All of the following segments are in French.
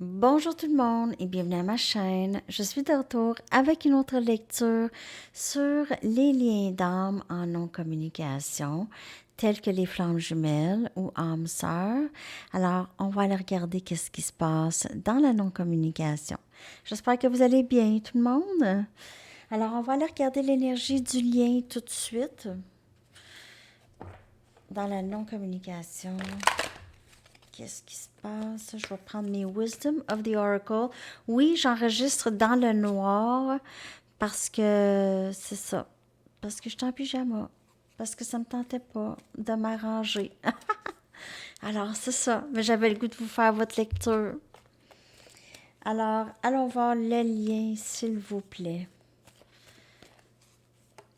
Bonjour tout le monde et bienvenue à ma chaîne. Je suis de retour avec une autre lecture sur les liens d'âme en non-communication, tels que les flammes jumelles ou âmes sœurs. Alors, on va aller regarder qu'est-ce qui se passe dans la non-communication. J'espère que vous allez bien tout le monde. Alors, on va aller regarder l'énergie du lien tout de suite dans la non-communication. Qu'est-ce qui se passe? Je vais prendre mes Wisdom of the Oracle. Oui, j'enregistre dans le noir parce que c'est ça. Parce que je suis en pyjama. Parce que ça ne me tentait pas de m'arranger. Alors, c'est ça. Mais j'avais le goût de vous faire votre lecture. Alors, allons voir le lien, s'il vous plaît.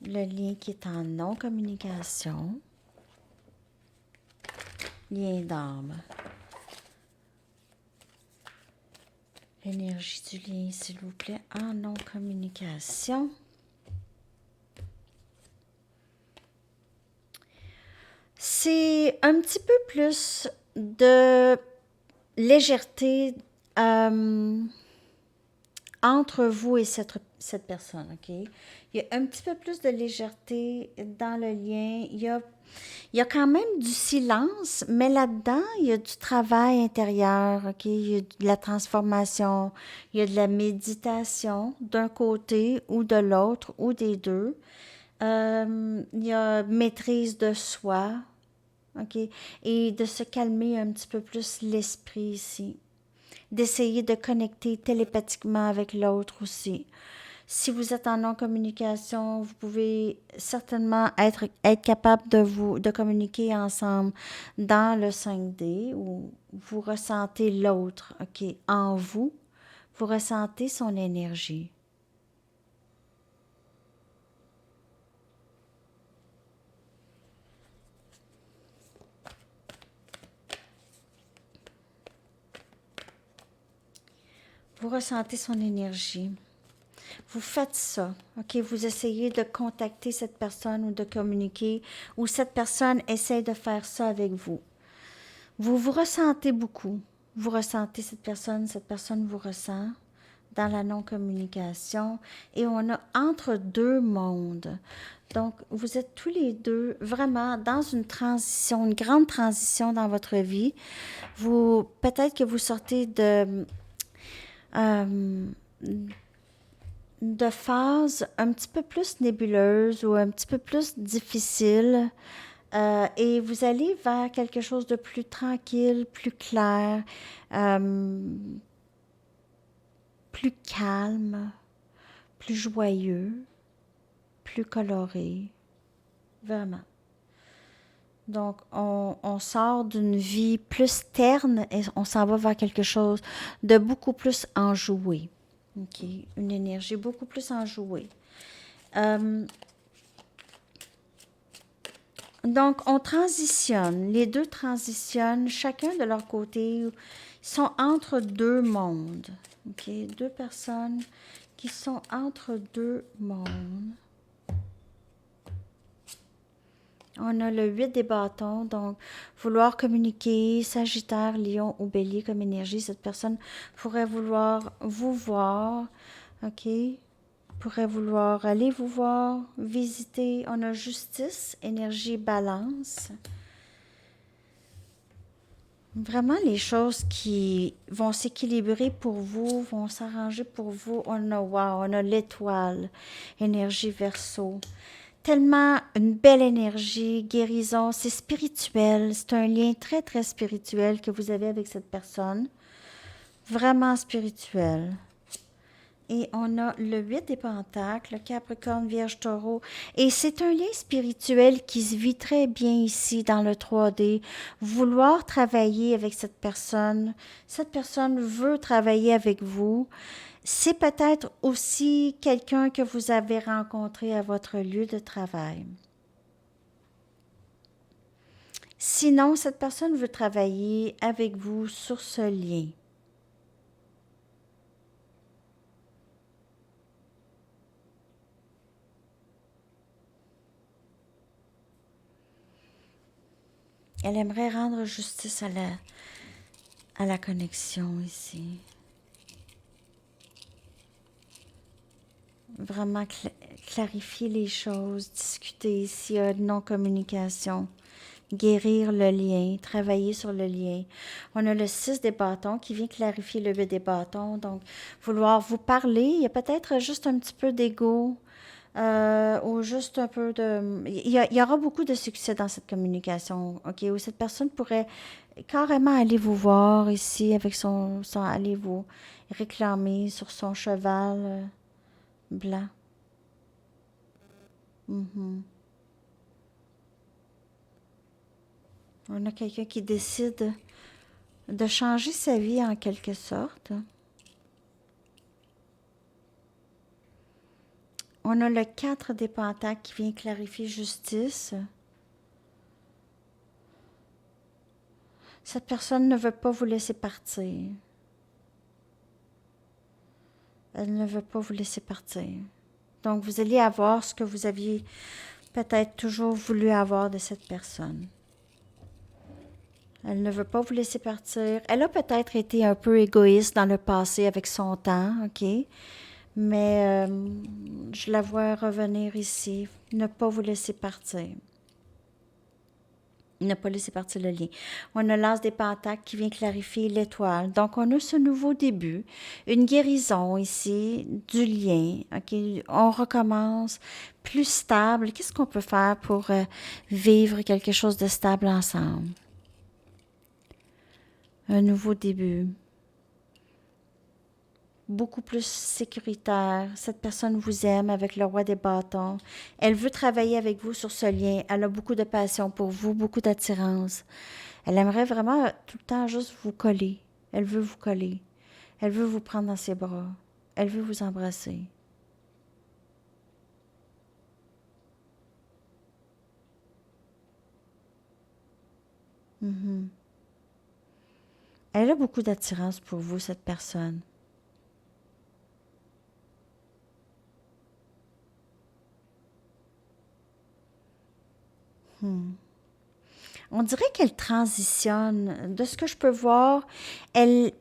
Le lien qui est en non-communication. Lien d'âme. L'énergie du lien, s'il vous plaît, en non-communication. C'est un petit peu plus de légèreté entre vous et cette personne, OK? Il y a un petit peu plus de légèreté dans le lien. Il y a quand même du silence, mais là-dedans, il y a du travail intérieur, OK? Il y a de la transformation, il y a de la méditation d'un côté ou de l'autre ou des deux. Il y a maîtrise de soi, OK? Et de se calmer un petit peu plus l'esprit ici. D'essayer de connecter télépathiquement avec l'autre aussi. Si vous êtes en non-communication, vous pouvez certainement être capable de communiquer ensemble dans le 5D où vous ressentez l'autre, OK, en vous. Vous ressentez son énergie. Vous ressentez son énergie. Vous faites ça, OK? Vous essayez de contacter cette personne ou de communiquer, ou cette personne essaie de faire ça avec vous. Vous vous ressentez beaucoup. Vous ressentez cette personne vous ressent dans la non-communication. Et on a entre deux mondes. Donc, vous êtes tous les deux vraiment dans une transition, une grande transition dans votre vie. Peut-être que vous sortez euh, de phases un petit peu plus nébuleuses ou un petit peu plus difficiles. Et vous allez vers quelque chose de plus tranquille, plus clair, euh, plus calme, plus joyeux, plus coloré. Vraiment. Donc, on sort d'une vie plus terne et on s'en va vers quelque chose de beaucoup plus enjoué. OK? Une énergie beaucoup plus enjouée. Euh, Donc, on transitionne. Les deux transitionnent, chacun de leur côté. Ils sont entre deux mondes. OK? Deux personnes qui sont entre deux mondes. On a le 8 des bâtons, donc vouloir communiquer, Sagittaire, Lion ou Bélier comme énergie. Cette personne pourrait vouloir vous voir, OK? Pourrait vouloir aller vous voir, visiter. On a justice, énergie, balance. Vraiment, les choses qui vont s'équilibrer pour vous, vont s'arranger pour vous. On a l'étoile, énergie verso. Tellement une belle énergie, guérison, c'est spirituel. C'est un lien très, très spirituel que vous avez avec cette personne. Vraiment spirituel. Et on a le 8 des pentacles, Capricorne, Vierge, Taureau. Et c'est un lien spirituel qui se vit très bien ici dans le 3D. Vouloir travailler avec cette personne veut travailler avec vous. C'est peut-être aussi quelqu'un que vous avez rencontré à votre lieu de travail. Sinon, cette personne veut travailler avec vous sur ce lien. Elle aimerait rendre justice à la connexion ici. Vraiment clarifier les choses, discuter s'il y a non-communication, guérir le lien, travailler sur le lien. On a le 6 des bâtons qui vient clarifier le 8 des bâtons. Donc, vouloir vous parler, il y a peut-être juste un petit peu d'ego ou juste un peu de... Il y aura beaucoup de succès dans cette communication, OK? Où cette personne pourrait carrément aller vous voir ici avec aller vous réclamer sur son cheval blanc. Mhm. On a quelqu'un qui décide de changer sa vie en quelque sorte. On a le 4 des pentacles qui vient clarifier justice. Cette personne ne veut pas vous laisser partir. Elle ne veut pas vous laisser partir. Donc, vous allez avoir ce que vous aviez peut-être toujours voulu avoir de cette personne. Elle ne veut pas vous laisser partir. Elle a peut-être été un peu égoïste dans le passé avec son temps, OK? Mais je la vois revenir ici. Ne pas vous laisser partir. Ne pas laisser partir le lien. On a l'as des pentacles qui vient clarifier l'étoile. Donc, on a ce nouveau début, une guérison ici du lien. OK? On recommence plus stable. Qu'est-ce qu'on peut faire pour vivre quelque chose de stable ensemble? Un nouveau début. Beaucoup plus sécuritaire. Cette personne vous aime avec le roi des bâtons. Elle veut travailler avec vous sur ce lien. Elle a beaucoup de passion pour vous, beaucoup d'attirance. Elle aimerait vraiment tout le temps juste vous coller. Elle veut vous coller. Elle veut vous prendre dans ses bras. Elle veut vous embrasser. Mhm. Elle a beaucoup d'attirance pour vous, cette personne. On dirait qu'elle transitionne. De ce que je peux voir, elle,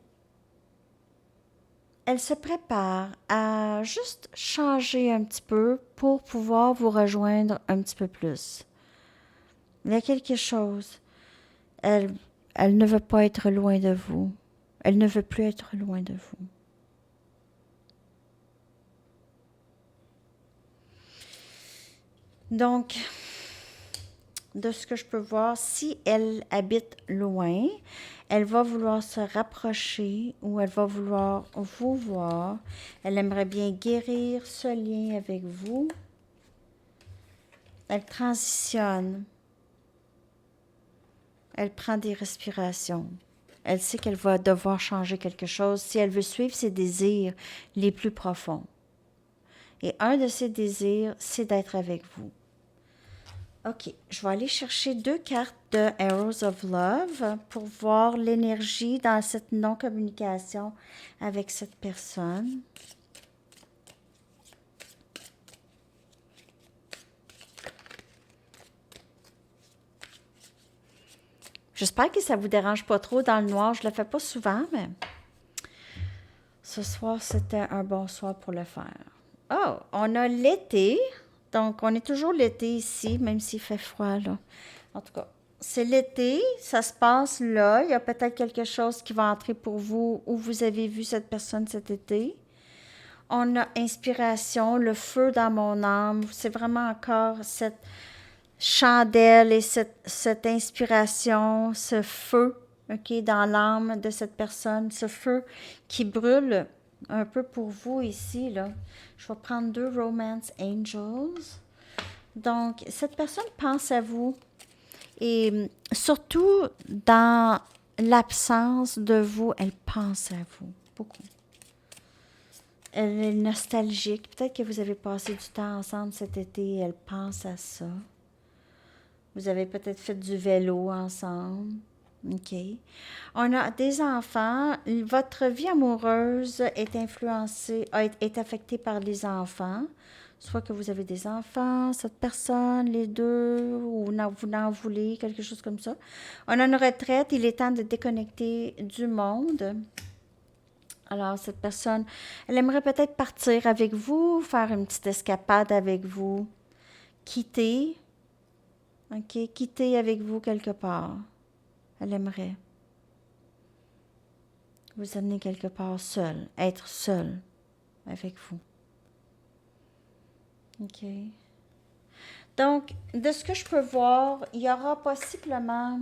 elle se prépare à juste changer un petit peu pour pouvoir vous rejoindre un petit peu plus. Il y a quelque chose. Elle, elle ne veut pas être loin de vous. Elle ne veut plus être loin de vous. Donc, de ce que je peux voir, si elle habite loin, elle va vouloir se rapprocher ou elle va vouloir vous voir. Elle aimerait bien guérir ce lien avec vous. Elle transitionne. Elle prend des respirations. Elle sait qu'elle va devoir changer quelque chose si elle veut suivre ses désirs les plus profonds. Et un de ses désirs, c'est d'être avec vous. OK, je vais aller chercher 2 cartes de Arrows of Love pour voir l'énergie dans cette non-communication avec cette personne. J'espère que ça ne vous dérange pas trop dans le noir. Je ne le fais pas souvent, mais ce soir, c'était un bon soir pour le faire. Oh, on a l'été. Donc, on est toujours l'été ici, même s'il fait froid, là. En tout cas, c'est l'été, ça se passe là. Il y a peut-être quelque chose qui va entrer pour vous où vous avez vu cette personne cet été. On a inspiration, le feu dans mon âme. C'est vraiment encore cette chandelle et cette inspiration, ce feu, OK, dans l'âme de cette personne, ce feu qui brûle un peu pour vous ici, là. Je vais prendre 2 Romance Angels. Donc, cette personne pense à vous et surtout dans l'absence de vous, elle pense à vous beaucoup. Elle est nostalgique. Peut-être que vous avez passé du temps ensemble cet été. Elle pense à ça. Vous avez peut-être fait du vélo ensemble. OK. On a des enfants. Votre vie amoureuse est influencée, est affectée par les enfants. Soit que vous avez des enfants, cette personne, les deux, ou vous n'en voulez, quelque chose comme ça. On a une retraite, il est temps de déconnecter du monde. Alors, cette personne, elle aimerait peut-être partir avec vous, faire une petite escapade avec vous, quitter, OK, quitter avec vous quelque part. Elle aimerait vous amener quelque part seul, être seul avec vous. OK. Donc, de ce que je peux voir, il y aura possiblement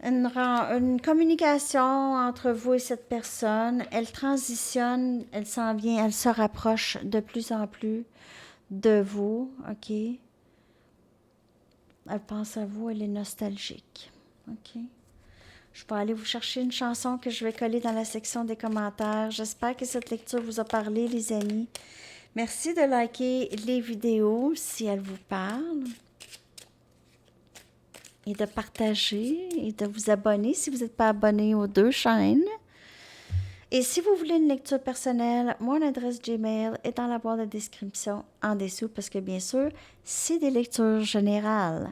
une communication entre vous et cette personne. Elle transitionne, elle s'en vient, elle se rapproche de plus en plus de vous, OK? Elle pense à vous, elle est nostalgique, OK? Je vais aller vous chercher une chanson que je vais coller dans la section des commentaires. J'espère que cette lecture vous a parlé, les amis. Merci de liker les vidéos si elles vous parlent et de partager et de vous abonner si vous n'êtes pas abonné aux deux chaînes. Et si vous voulez une lecture personnelle, mon adresse Gmail est dans la barre de description en dessous parce que bien sûr, c'est des lectures générales.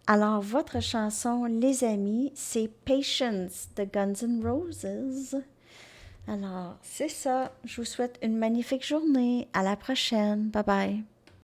Alors, votre chanson, les amis, c'est Patience de Guns N' Roses. Alors, c'est ça. Je vous souhaite une magnifique journée. À la prochaine. Bye bye.